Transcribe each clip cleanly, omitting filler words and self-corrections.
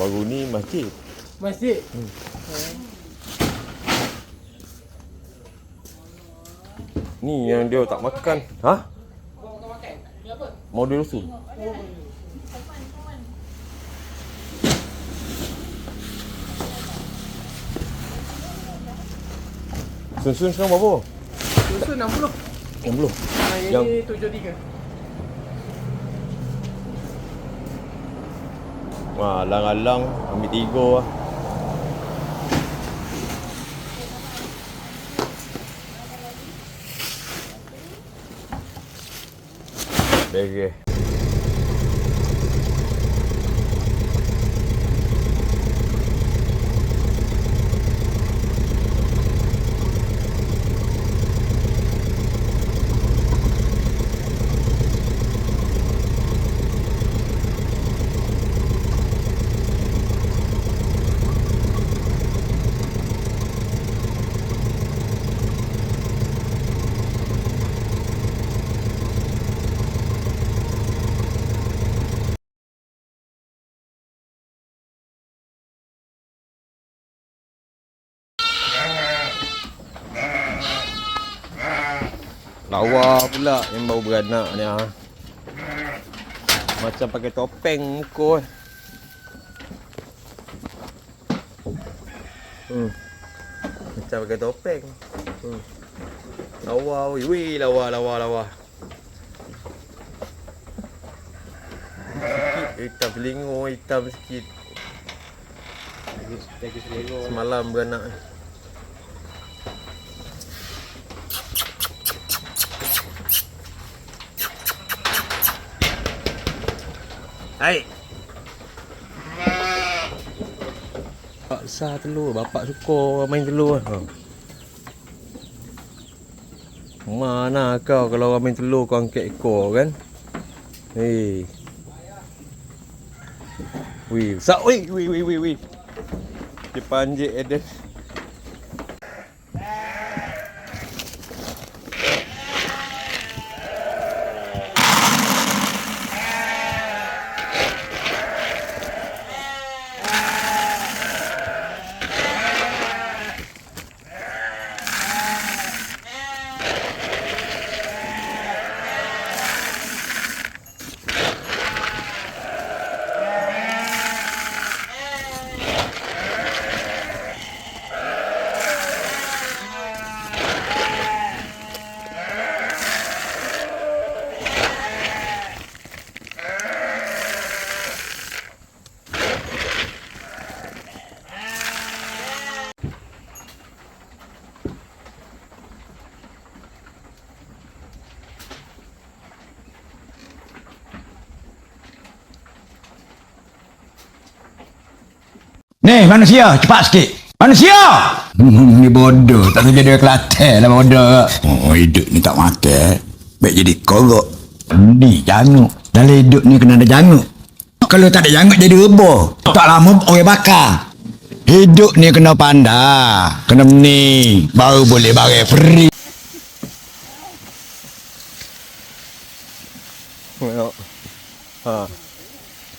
Baru ni masjid. Masjid? Ni yang dia tak makan. Ha? Mau dia rasul. Sun sekarang berapa? Susun 60. 60. Yang ni 73. Wah, alang-alang ambil 3 lah. Beres. Lawa pula yang baru beranak ni ha. Macam pakai topeng muka Macam pakai topeng. Lawa weh, lawa. Sikit hitam selingor, hitam sikit. Semalam beranak ni. Hai. Bapak besar telur, bapak suka main telur ha. Mana kau kalau orang main telur kau angkat ekor kan? Hei. Wih, besar. Wih. Dia panjat Eden. Ni manusia, cepat sikit. Manusia! Ni bodoh, tak tahu jadi Kelantan lah bodoh. Oh, hidup ni tak makan. Baik jadi korok. Ni janguk. Dalam hidup ni kena ada janguk. Kalau tak ada janguk jadi rebah. Tak lama orang bakar. Hidup ni kena pandai. Kena ni baru boleh barang free. Tengok. Ha.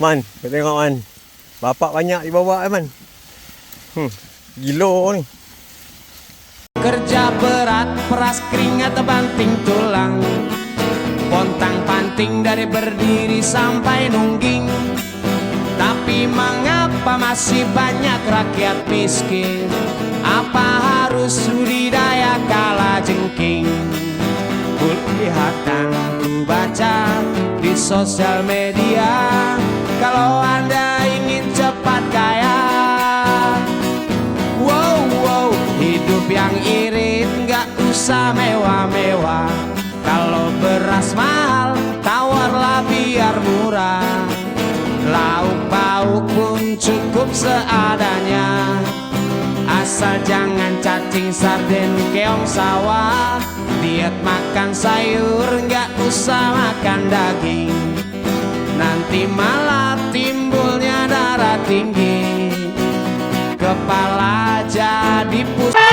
Man, kau tengok Man. Bapak banyak dibawa Man. Gila ni. Kerja berat, peras keringat, banting tulang, pontang panting dari berdiri sampai nungging. Tapi mengapa masih banyak rakyat miskin? Apa harus budidaya kala jengking? Kelihatan ku baca di sosial media, kalau Anda ingin cepat kaya, wow, hidup yang irit nggak usah mewah-mewah. Kalau beras mahal, tawarlah biar murah. Lauk pauk pun cukup seadanya, asal jangan cacing sarden keong sawah. Diet makan sayur, nggak usah makan daging, nanti malah timbulnya darah tinggi, kepala jadi pusing.